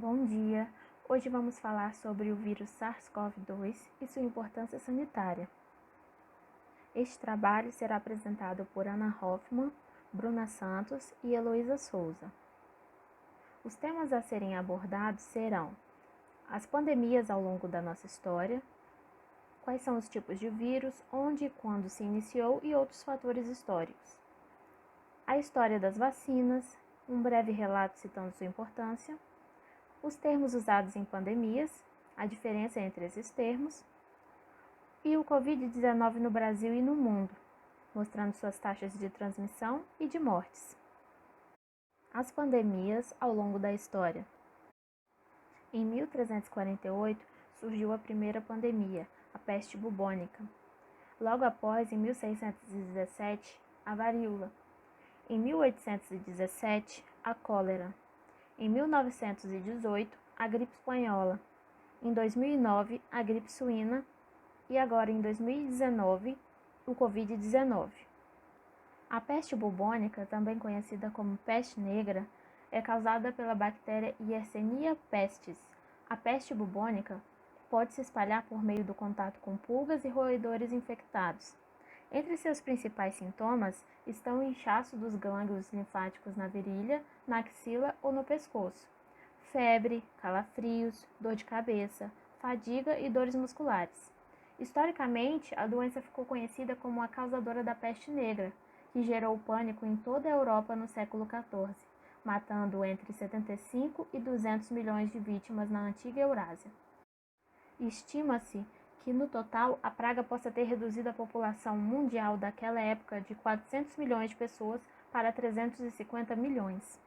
Bom dia! Hoje vamos falar sobre o vírus SARS-CoV-2 e sua importância sanitária. Este trabalho será apresentado por Ana Hoffmann, Bruna Santos e Heloísa Souza. Os temas a serem abordados serão as pandemias ao longo da nossa história, quais são os tipos de vírus, onde e quando se iniciou e outros fatores históricos. A história das vacinas, um breve relato citando sua importância, os termos usados em pandemias, a diferença entre esses termos, e o Covid-19 no Brasil e no mundo, mostrando suas taxas de transmissão e de mortes. As pandemias ao longo da história. Em 1348, surgiu a primeira pandemia, a peste bubônica. Logo após, em 1617, a varíola. Em 1817, a cólera. Em 1918, a gripe espanhola. Em 2009, a gripe suína. E agora, em 2019, o Covid-19. A peste bubônica, também conhecida como peste negra, é causada pela bactéria Yersinia pestis. A peste bubônica pode se espalhar por meio do contato com pulgas e roedores infectados. Entre seus principais sintomas estão o inchaço dos gânglios linfáticos na virilha, na axila ou no pescoço, febre, calafrios, dor de cabeça, fadiga e dores musculares. Historicamente, a doença ficou conhecida como a causadora da peste negra, que gerou pânico em toda a Europa no século XIV, matando entre 75 e 200 milhões de vítimas na antiga Eurásia. Estima-se que, no total, a praga possa ter reduzido a população mundial daquela época de 400 milhões de pessoas para 350 milhões.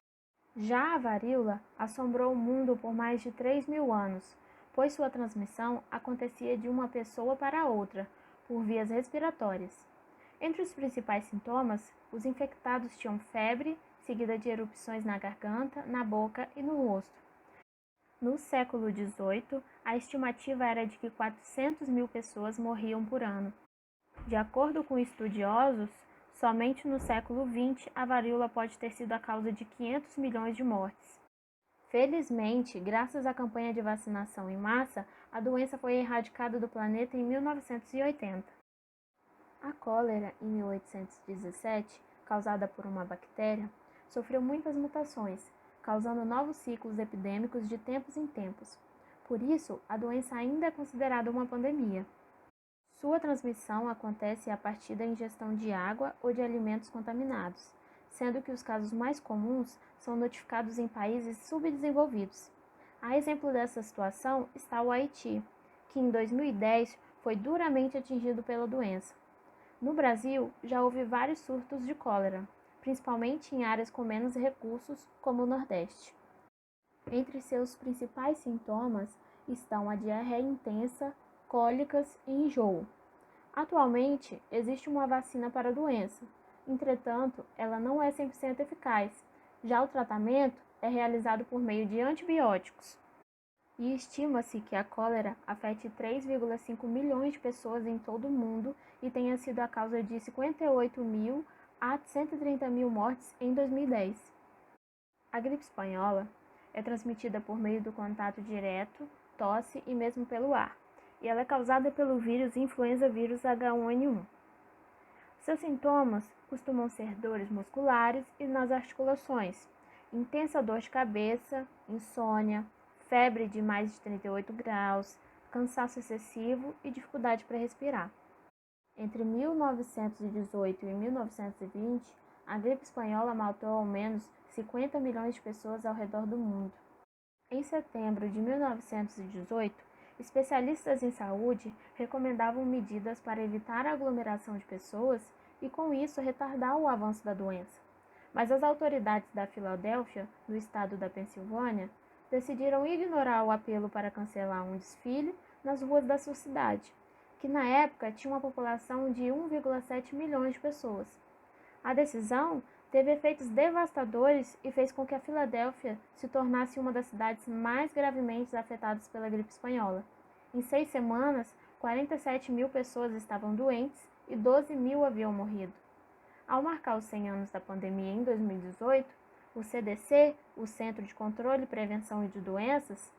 Já a varíola assombrou o mundo por mais de 3.000 anos, pois sua transmissão acontecia de uma pessoa para outra, por vias respiratórias. Entre os principais sintomas, os infectados tinham febre, seguida de erupções na garganta, na boca e no rosto. No século XVIII, a estimativa era de que 400 mil pessoas morriam por ano. De acordo com estudiosos, somente no século XX a varíola pode ter sido a causa de 500 milhões de mortes. Felizmente, graças à campanha de vacinação em massa, a doença foi erradicada do planeta em 1980. A cólera, em 1817, causada por uma bactéria, sofreu muitas mutações, causando novos ciclos epidêmicos de tempos em tempos. Por isso, a doença ainda é considerada uma pandemia. Sua transmissão acontece a partir da ingestão de água ou de alimentos contaminados, sendo que os casos mais comuns são notificados em países subdesenvolvidos. A exemplo dessa situação está o Haiti, que em 2010 foi duramente atingido pela doença. No Brasil, já houve vários surtos de cólera, principalmente em áreas com menos recursos, como o Nordeste. Entre seus principais sintomas estão a diarreia intensa, cólicas e enjoo. Atualmente, existe uma vacina para a doença, entretanto, ela não é 100% eficaz. Já o tratamento é realizado por meio de antibióticos. E estima-se que a cólera afete 3,5 milhões de pessoas em todo o mundo e tenha sido a causa de 58 mil a 130 mil mortes em 2010. A gripe espanhola é transmitida por meio do contato direto, tosse e mesmo pelo ar, e ela é causada pelo vírus influenza vírus H1N1. Seus sintomas costumam ser dores musculares e nas articulações, intensa dor de cabeça, insônia, febre de mais de 38 graus, cansaço excessivo e dificuldade para respirar. Entre 1918 e 1920, a gripe espanhola matou ao menos 50 milhões de pessoas ao redor do mundo. Em setembro de 1918, especialistas em saúde recomendavam medidas para evitar a aglomeração de pessoas e, com isso, retardar o avanço da doença. Mas as autoridades da Filadélfia, no estado da Pensilvânia, decidiram ignorar o apelo para cancelar um desfile nas ruas da sua cidade, que na época tinha uma população de 1,7 milhões de pessoas. A decisão teve efeitos devastadores e fez com que a Filadélfia se tornasse uma das cidades mais gravemente afetadas pela gripe espanhola. Em 6 semanas, 47 mil pessoas estavam doentes e 12 mil haviam morrido. Ao marcar os 100 anos da pandemia em 2018, O CDC, o Centro de Controle e Prevenção de Doenças,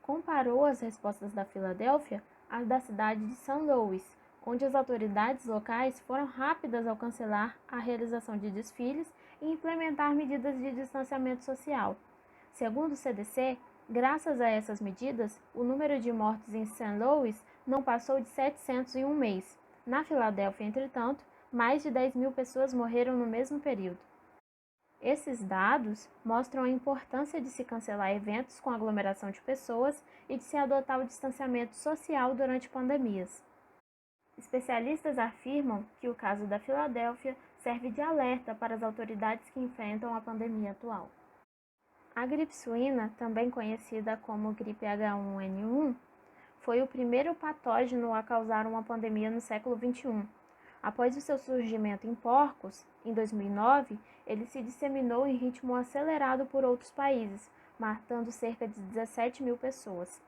comparou as respostas da Filadélfia às da cidade de São Louis, onde as autoridades locais foram rápidas ao cancelar a realização de desfiles e implementar medidas de distanciamento social. Segundo o CDC, graças a essas medidas, o número de mortes em St. Louis não passou de 700 em um mês. Na Filadélfia, entretanto, mais de 10 mil pessoas morreram no mesmo período. Esses dados mostram a importância de se cancelar eventos com aglomeração de pessoas e de se adotar o distanciamento social durante pandemias. Especialistas afirmam que o caso da Filadélfia serve de alerta para as autoridades que enfrentam a pandemia atual. A gripe suína, também conhecida como gripe H1N1, foi o primeiro patógeno a causar uma pandemia no século XXI. Após o seu surgimento em porcos, em 2009, ele se disseminou em ritmo acelerado por outros países, matando cerca de 17 mil pessoas.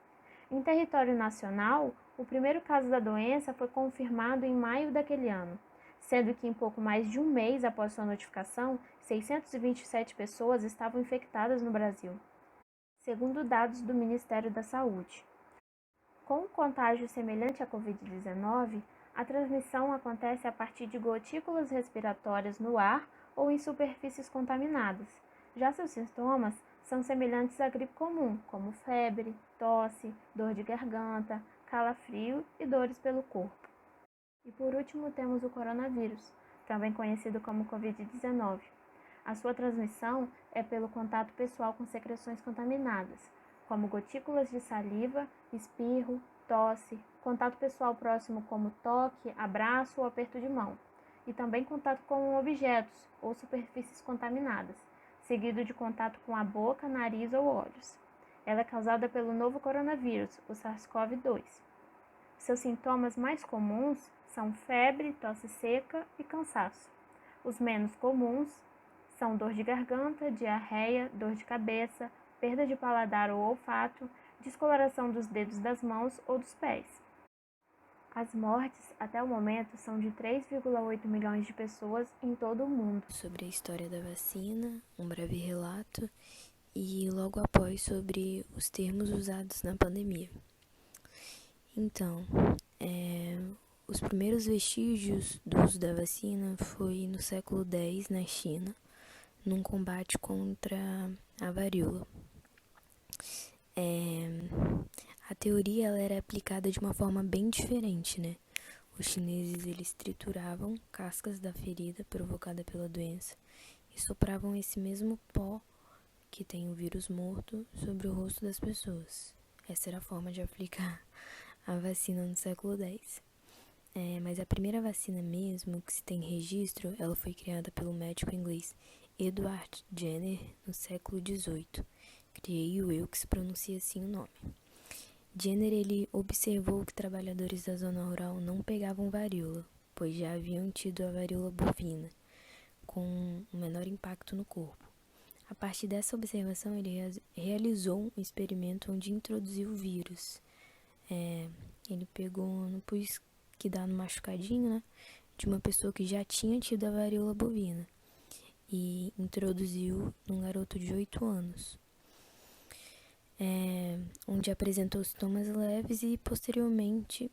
Em território nacional, o primeiro caso da doença foi confirmado em maio daquele ano, sendo que em pouco mais de um mês após sua notificação, 627 pessoas estavam infectadas no Brasil, segundo dados do Ministério da Saúde. Com um contágio semelhante à Covid-19, a transmissão acontece a partir de gotículas respiratórias no ar ou em superfícies contaminadas. Já seus sintomas são semelhantes à gripe comum, como febre, tosse, dor de garganta, calafrio e dores pelo corpo. E por último temos o coronavírus, também conhecido como Covid-19. A sua transmissão é pelo contato pessoal com secreções contaminadas, como gotículas de saliva, espirro, tosse, contato pessoal próximo como toque, abraço ou aperto de mão, e também contato com objetos ou superfícies contaminadas, seguido de contato com a boca, nariz ou olhos. Ela é causada pelo novo coronavírus, o SARS-CoV-2. Seus sintomas mais comuns são febre, tosse seca e cansaço. Os menos comuns são dor de garganta, diarreia, dor de cabeça, perda de paladar ou olfato, descoloração dos dedos das mãos ou dos pés. As mortes, até o momento, são de 3,8 milhões de pessoas em todo o mundo. Sobre a história da vacina, um breve relato, e logo após sobre os termos usados na pandemia. Então, os primeiros vestígios do uso da vacina foi no século X na China, num combate contra a varíola. A teoria ela era aplicada de uma forma bem diferente, né? Os chineses eles trituravam cascas da ferida provocada pela doença e sopravam esse mesmo pó que tem o vírus morto sobre o rosto das pessoas. Essa era a forma de aplicar a vacina no século X. Mas a primeira vacina mesmo que se tem registro, ela foi criada pelo médico inglês Edward Jenner no século XVIII. Creio eu que se pronuncia assim o nome. Jenner ele observou que trabalhadores da zona rural não pegavam varíola, pois já haviam tido a varíola bovina, com um menor impacto no corpo. A partir dessa observação, ele realizou um experimento onde introduziu o vírus. Ele pegou no pus que dá no machucadinho, né, de uma pessoa que já tinha tido a varíola bovina e introduziu num garoto de 8 anos. Onde apresentou sintomas leves e posteriormente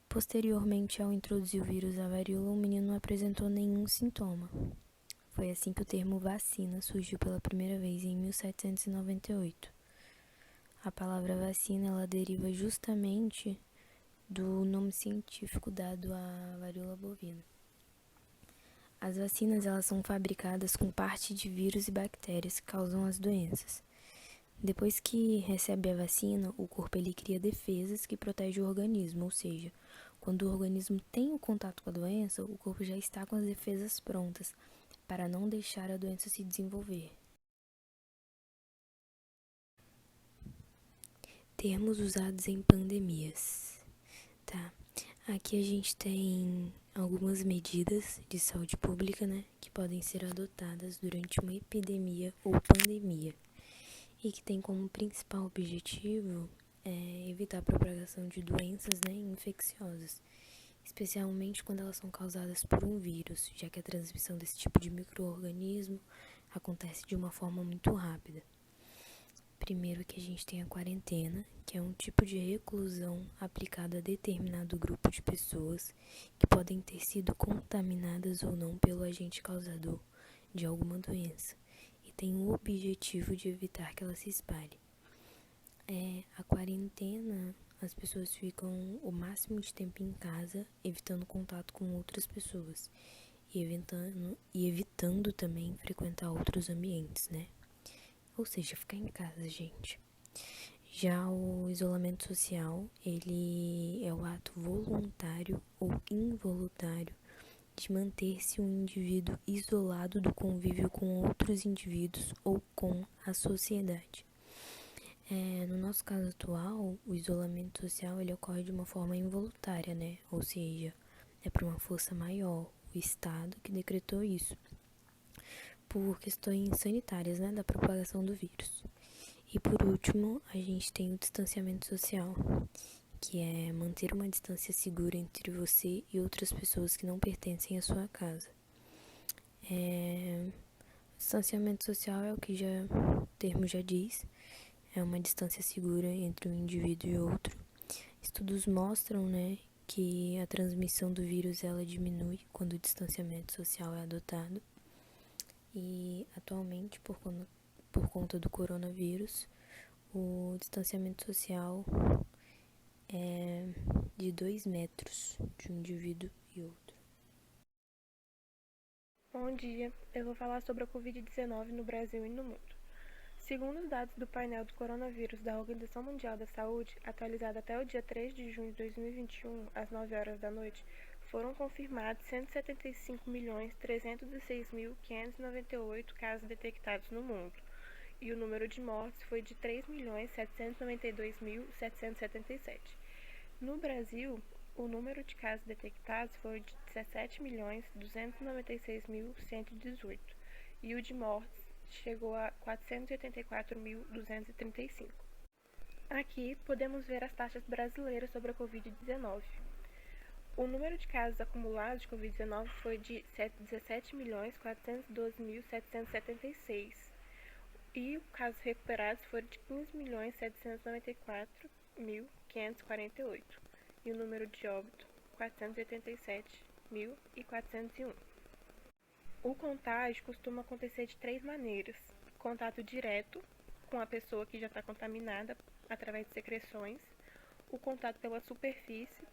ao introduzir o vírus da varíola, o menino não apresentou nenhum sintoma. Foi assim que o termo vacina surgiu pela primeira vez em 1798. A palavra vacina ela deriva justamente do nome científico dado à varíola bovina. As vacinas elas são fabricadas com parte de vírus e bactérias que causam as doenças. Depois que recebe a vacina, o corpo ele cria defesas que protegem o organismo, ou seja, quando o organismo tem o contato com a doença, o corpo já está com as defesas prontas para não deixar a doença se desenvolver. Termos usados em pandemias. Tá. Aqui a gente tem algumas medidas de saúde pública, né, que podem ser adotadas durante uma epidemia ou pandemia e que tem como principal objetivo evitar a propagação de doenças, né, infecciosas, especialmente quando elas são causadas por um vírus, já que a transmissão desse tipo de micro-organismo acontece de uma forma muito rápida. Primeiro que a gente tem a quarentena, que é um tipo de reclusão aplicada a determinado grupo de pessoas que podem ter sido contaminadas ou não pelo agente causador de alguma doença e tem o objetivo de evitar que ela se espalhe. A quarentena, as pessoas ficam o máximo de tempo em casa, evitando contato com outras pessoas e evitando também frequentar outros ambientes, né? Ou seja, ficar em casa, gente. Já o isolamento social, ele é o ato voluntário ou involuntário de manter-se um indivíduo isolado do convívio com outros indivíduos ou com a sociedade. No nosso caso atual, o isolamento social ele ocorre de uma forma involuntária, né? Ou seja, é por uma força maior, o Estado que decretou isso, por questões sanitárias, né, da propagação do vírus. E por último, a gente tem o distanciamento social, que é manter uma distância segura entre você e outras pessoas que não pertencem à sua casa. Distanciamento social é o que o termo já diz, é uma distância segura entre um indivíduo e outro. Estudos mostram, né, que a transmissão do vírus ela diminui quando o distanciamento social é adotado. E atualmente, por conta do coronavírus, o distanciamento social é de 2 metros de um indivíduo e outro. Bom dia, eu vou falar sobre a Covid-19 no Brasil e no mundo. Segundo os dados do painel do coronavírus da Organização Mundial da Saúde, atualizado até o dia 3 de junho de 2021, às 9 horas da noite, foram confirmados 175.306.598 casos detectados no mundo, e o número de mortes foi de 3.792.777. No Brasil, o número de casos detectados foi de 17.296.118 e o de mortes chegou a 484.235. Aqui podemos ver as taxas brasileiras sobre a Covid-19. O número de casos acumulados de Covid-19 foi de 17.412.776 e os casos recuperados foram de 15.794.548 e o número de óbito 487.401. O contágio costuma acontecer de 3 maneiras: contato direto com a pessoa que já está contaminada através de secreções, o contato pela superfície,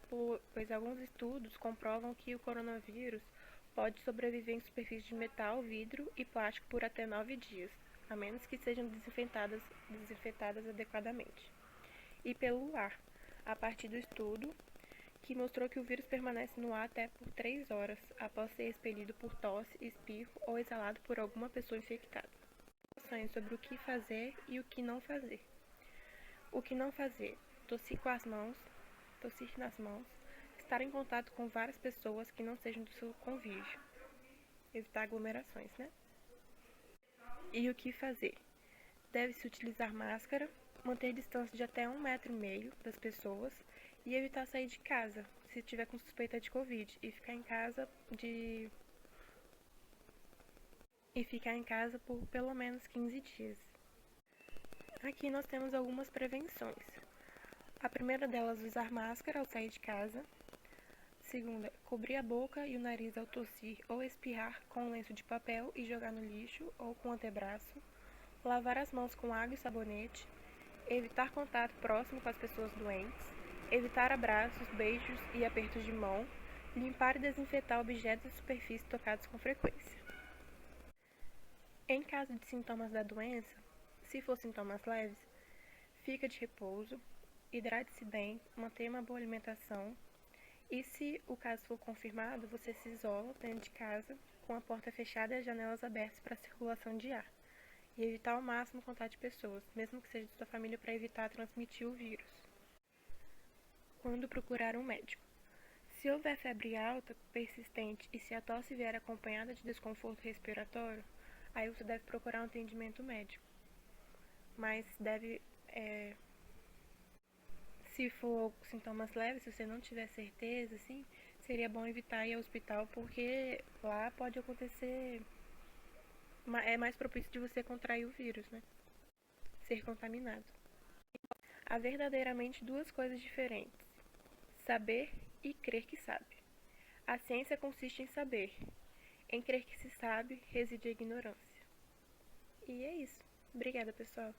pois alguns estudos comprovam que o coronavírus pode sobreviver em superfície de metal, vidro e plástico por até 9 dias, a menos que sejam desinfetadas adequadamente. E pelo ar, a partir do estudo que mostrou que o vírus permanece no ar até por 3 horas, após ser expelido por tosse, espirro ou exalado por alguma pessoa infectada. Informações sobre o que fazer e o que não fazer. O que não fazer: tossir nas mãos, estar em contato com várias pessoas que não sejam do seu convívio, evitar aglomerações, né? E o que fazer: deve-se utilizar máscara, manter distância de até 1,5 metro das pessoas e evitar sair de casa se tiver com suspeita de Covid e ficar em casa por pelo menos 15 dias. Aqui nós temos algumas prevenções. A primeira delas, usar máscara ao sair de casa. Segunda, cobrir a boca e o nariz ao tossir ou espirrar com um lenço de papel e jogar no lixo ou com o antebraço. Lavar as mãos com água e sabonete. Evitar contato próximo com as pessoas doentes. Evitar abraços, beijos e apertos de mão. Limpar e desinfetar objetos e superfícies tocados com frequência. Em caso de sintomas da doença, se for sintomas leves, fica de repouso, hidrate-se bem, mantenha uma boa alimentação e, se o caso for confirmado, você se isola dentro de casa com a porta fechada e as janelas abertas para a circulação de ar e evitar ao máximo o contato de pessoas, mesmo que seja de sua família, para evitar transmitir o vírus. Quando procurar um médico? Se houver febre alta, persistente e se a tosse vier acompanhada de desconforto respiratório, aí você deve procurar um atendimento médico. Mas se for sintomas leves, se você não tiver certeza, assim, seria bom evitar ir ao hospital, porque lá pode acontecer é mais propício de você contrair o vírus, né? Ser contaminado. Há verdadeiramente duas coisas diferentes: saber e crer que sabe. A ciência consiste em saber. Em crer que se sabe reside a ignorância. E é isso. Obrigada, pessoal.